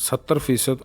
70%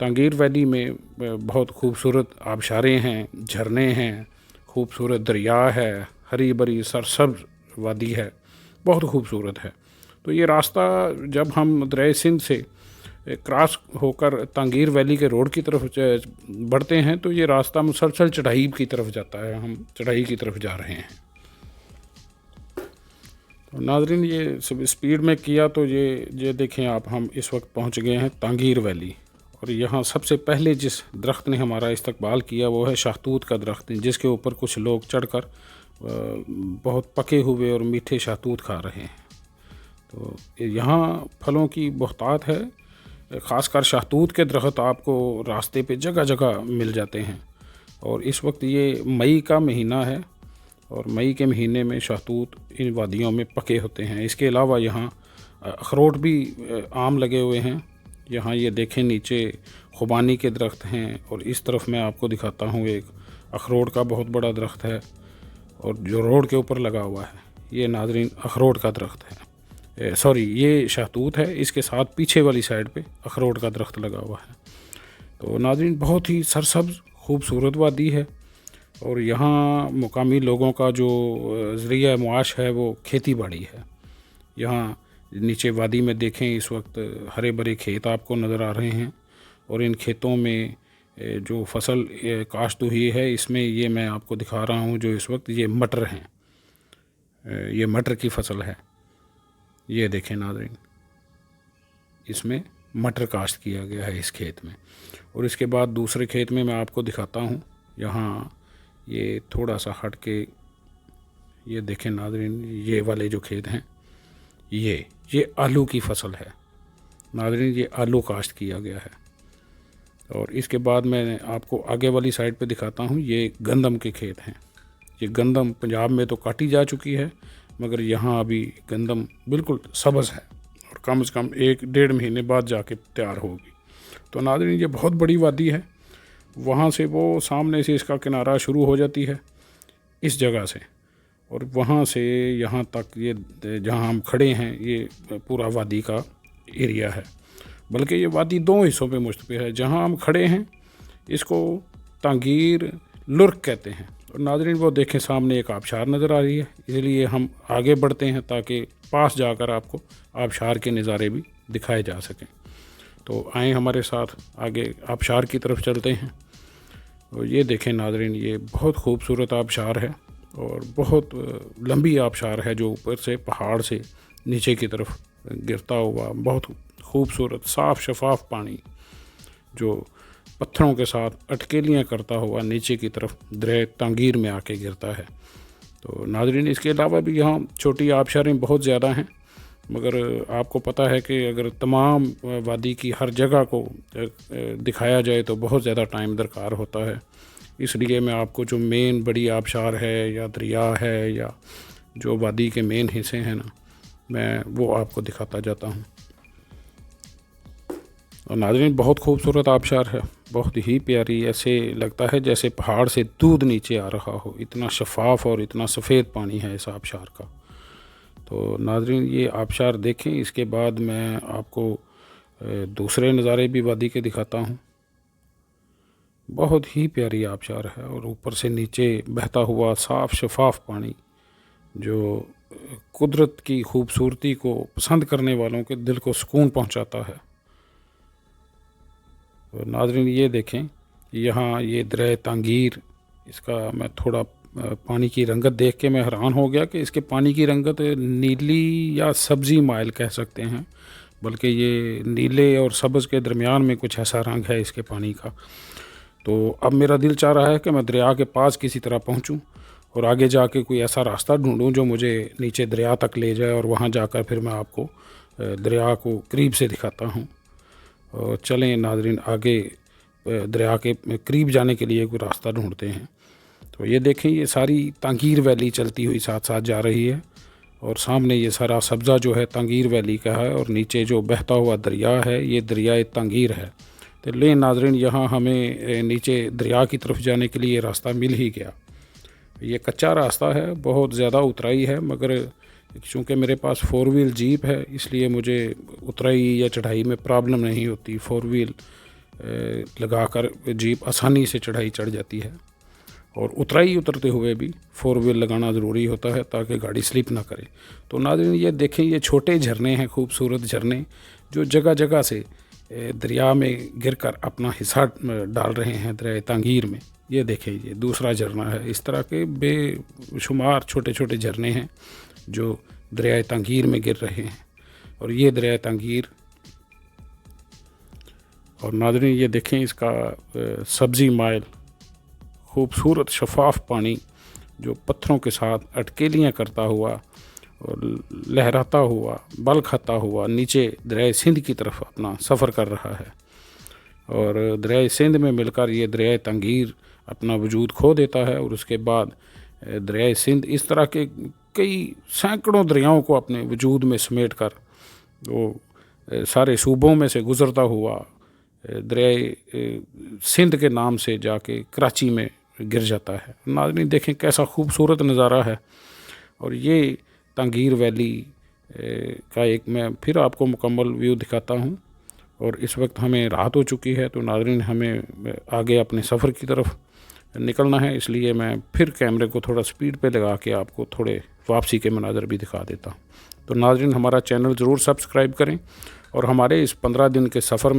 تانگیر valley میں بہت خوبصورت آبشاریں ہیں، جھرنے ہیں، خوبصورت دریا ہے، ہری بھری سرسبز وادی ہے، بہت خوبصورت ہے۔ تو یہ راستہ جب ہم دریائے سندھ سے کراس ہو کر تانگیر ویلی کے روڈ کی طرف بڑھتے ہیں تو یہ راستہ مسلسل چڑھائی کی طرف جاتا ہے، ہم چڑھائی کی طرف جا رہے ہیں۔ تو ناظرین یہ سب اسپیڈ میں کیا تو یہ دیکھیں آپ، ہم اس وقت پہنچ گئے ہیں تانگیر ویلی، اور یہاں سب سے پہلے جس درخت نے ہمارا استقبال کیا وہ ہے شاہتوت کا درخت، جس کے اوپر کچھ لوگ چڑھ کر بہت پکے ہوئے اور میٹھے شاہتوت کھا رہے ہیں۔ تو یہاں پھلوں کی بہتات ہے، خاص کر شاہتوت کے درخت آپ کو راستے پہ جگہ جگہ مل جاتے ہیں، اور اس وقت یہ مئی کا مہینہ ہے، اور مئی کے مہینے میں شاہتوت ان وادیوں میں پکے ہوتے ہیں۔ اس کے علاوہ یہاں اخروٹ بھی عام لگے ہوئے ہیں، یہاں یہ دیکھیں نیچے خوبانی کے درخت ہیں، اور اس طرف میں آپ کو دکھاتا ہوں ایک اخروٹ کا بہت بڑا درخت ہے، اور جو روڈ کے اوپر لگا ہوا ہے یہ ناظرین اخروٹ کا درخت ہے، یہ شاہتوت ہے، اس کے ساتھ پیچھے والی سائڈ پہ اخروٹ کا درخت لگا ہوا ہے۔ تو ناظرین بہت ہی سرسبز خوبصورت وادی ہے، اور یہاں مقامی لوگوں کا جو ذریعہ معاش ہے وہ کھیتی باڑی ہے۔ یہاں نیچے وادی میں دیکھیں اس وقت ہرے بھرے کھیت آپ کو نظر آ رہے ہیں، اور ان کھیتوں میں جو فصل کاشت ہوئی ہے اس میں یہ میں آپ کو دکھا رہا ہوں، جو اس وقت یہ مٹر ہیں، یہ مٹر کی فصل ہے، یہ دیکھیں ناظرین، اس میں مٹر کاشت کیا گیا ہے اس کھیت میں۔ اور اس کے بعد دوسرے کھیت میں آپ کو دکھاتا ہوں، یہاں یہ تھوڑا سا ہٹ کے یہ دیکھیں ناظرین، یہ والے جو کھیت ہیں یہ آلو کی فصل ہے ناظرین، یہ آلو کاشت کیا گیا ہے۔ اور اس کے بعد میں آپ کو آگے والی سائڈ پہ دکھاتا ہوں، یہ گندم کے کھیت ہیں۔ یہ گندم پنجاب میں تو کاٹی جا چکی ہے، مگر یہاں ابھی گندم بالکل سبز ہے، اور کم از کم 1-1.5 مہینے بعد جا کے تیار ہوگی۔ تو ناظرین یہ بہت بڑی وادی ہے، وہاں سے وہ سامنے سے اس کا کنارہ شروع ہو جاتی ہے اس جگہ سے، اور وہاں سے یہاں تک یہ جہاں ہم کھڑے ہیں یہ پورا وادی کا ایریا ہے، بلکہ یہ وادی 2 حصوں پہ مشتمل ہے۔ جہاں ہم کھڑے ہیں اس کو تانگیر لرک کہتے ہیں، اور ناظرین وہ دیکھیں سامنے ایک آبشار نظر آ رہی ہے، اس لیے ہم آگے بڑھتے ہیں تاکہ پاس جا کر آپ کو آبشار کے نظارے بھی دکھائے جا سکیں۔ تو آئیں ہمارے ساتھ آگے آبشار کی طرف چلتے ہیں۔ اور یہ دیکھیں ناظرین، یہ بہت خوبصورت آبشار ہے، اور بہت لمبی آبشار ہے جو اوپر سے پہاڑ سے نیچے کی طرف گرتا ہوا، بہت خوبصورت صاف شفاف پانی جو پتھروں کے ساتھ اٹکیلیاں کرتا ہوا نیچے کی طرف دریائے تانگیر میں آ کے گرتا ہے۔ تو ناظرین اس کے علاوہ بھی یہاں چھوٹی آبشاریں بہت زیادہ ہیں، مگر آپ کو پتہ ہے کہ اگر تمام وادی کی ہر جگہ کو دکھایا جائے تو بہت زیادہ ٹائم درکار ہوتا ہے، اس لیے میں آپ کو جو مین بڑی آبشار ہے یا دریا ہے یا جو وادی کے مین حصے ہیں نا، میں وہ آپ کو دکھاتا جاتا ہوں۔ اور ناظرین بہت خوبصورت آبشار ہے، بہت ہی پیاری، ایسے لگتا ہے جیسے پہاڑ سے دودھ نیچے آ رہا ہو، اتنا شفاف اور اتنا سفید پانی ہے اس آبشار کا۔ تو ناظرین یہ آبشار دیکھیں، اس کے بعد میں آپ کو دوسرے نظارے بھی وادی کے دکھاتا ہوں۔ بہت ہی پیاری آبشار ہے، اور اوپر سے نیچے بہتا ہوا صاف شفاف پانی جو قدرت کی خوبصورتی کو پسند کرنے والوں کے دل کو سکون پہنچاتا ہے۔ ناظرین یہ دیکھیں، یہاں یہ دریائے تانگیر، اس کا میں تھوڑا پانی کی رنگت دیکھ کے میں حیران ہو گیا کہ اس کے پانی کی رنگت نیلی یا سبزی مائل کہہ سکتے ہیں، بلکہ یہ نیلے اور سبز کے درمیان میں کچھ ایسا رنگ ہے اس کے پانی کا۔ تو اب میرا دل چاہ رہا ہے کہ میں دریا کے پاس کسی طرح پہنچوں اور آگے جا کے کوئی ایسا راستہ ڈھونڈوں جو مجھے نیچے دریا تک لے جائے، اور وہاں جا کر پھر میں آپ کو دریا کو قریب سے دکھاتا ہوں۔ اور چلیں ناظرین آگے دریا کے قریب جانے کے لیے کوئی راستہ ڈھونڈتے ہیں۔ تو یہ دیکھیں، یہ ساری تانگیر ویلی چلتی ہوئی ساتھ ساتھ جا رہی ہے، اور سامنے یہ سارا سبزہ جو ہے تانگیر ویلی کا ہے، اور نیچے جو بہتا ہوا دریا ہے یہ دریائے تانگیر ہے۔ تو لیں ناظرین، یہاں ہمیں نیچے دریا کی طرف جانے کے لیے راستہ مل ہی گیا۔ یہ کچا راستہ ہے، بہت زیادہ اترائی ہے، مگر چونکہ میرے پاس 4 ویل جیپ ہے اس لیے مجھے اترائی یا چڑھائی میں پرابلم نہیں ہوتی۔ 4 ویل لگا کر جیپ آسانی سے چڑھائی چڑھ جاتی ہے، اور اترتے ہوئے بھی 4 وہیل لگانا ضروری ہوتا ہے تاکہ گاڑی سلپ نہ کرے۔ تو ناظرین یہ دیکھیں، یہ چھوٹے جھرنے ہیں، خوبصورت جھرنے جو جگہ جگہ سے دریا میں گر کر اپنا حصہ ڈال رہے ہیں دریائے تانگیر میں۔ یہ دیکھیں، یہ دوسرا جھرنا ہے۔ اس طرح کے بے شمار چھوٹے چھوٹے جھرنے ہیں جو دریائے تانگیر میں گر رہے ہیں، اور یہ دریائے تانگیر، اور ناظرین یہ دیکھیں اس کا سبزی مائل خوبصورت شفاف پانی جو پتھروں کے ساتھ اٹکیلیاں کرتا ہوا اور لہراتا ہوا، بل کھاتا ہوا نیچے دریائے سندھ کی طرف اپنا سفر کر رہا ہے، اور دریائے سندھ میں مل کر یہ دریائے تانگیر اپنا وجود کھو دیتا ہے، اور اس کے بعد دریائے سندھ اس طرح کے کئی سینکڑوں دریاؤں کو اپنے وجود میں سمیٹ کر وہ سارے صوبوں میں سے گزرتا ہوا دریائے سندھ کے نام سے جا کے کراچی میں گر جاتا ہے۔ ناظرین دیکھیں کیسا خوبصورت نظارہ ہے، اور یہ تانگیر ویلی کا ایک میں پھر آپ کو مکمل ویو دکھاتا ہوں، اور اس وقت ہمیں رات ہو چکی ہے، تو ناظرین ہمیں آگے اپنے سفر کی طرف نکلنا ہے، اس لیے میں پھر کیمرے کو تھوڑا سپیڈ پہ لگا کے آپ کو تھوڑے واپسی کے مناظر بھی دکھا دیتا ہوں۔ تو ناظرین ہمارا چینل ضرور سبسکرائب کریں، اور ہمارے اس 15 دن کے سفر میں